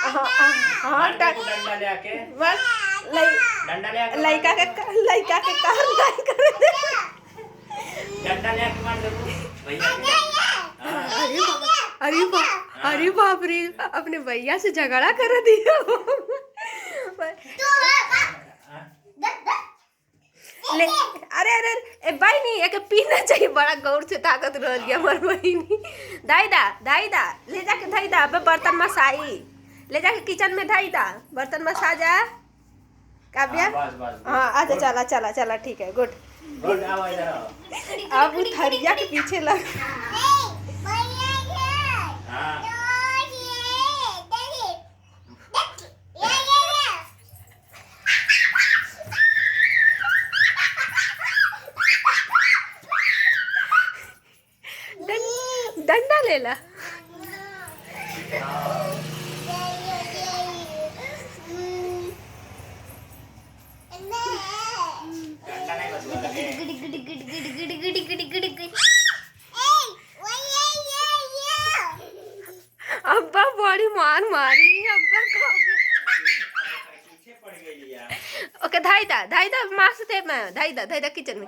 हाँ हाँ डंडा ले आके बस डंडा ले आके लड़का के काम नहीं करे दे। डंडा ले आके मार दे भैया अरे बाप रे अपने भैया से झगड़ा कर दिया। ले अरे अरे ए भाई नहीं एक पीना चाहिए बड़ा गौर से ताकत रह गया हमार बहिनी। धाई दा ले जाके धाई दा अब बर्तन मसाई ले जाके किचन में धाई दा बर्तन मसा जा काव्या। हाँ अच्छा चला चला चला ठीक है गुड। गुड आओ इधर आओ। अब थरिया के पीछे लग हाँ डंडा ले ला। डंडा नहीं बचवा लगे अब्बा बड़ी मार मारी अब्बा पीछे पड़ गई यार। ओके धाई दा मार से दे मैं धाई दा किचन में।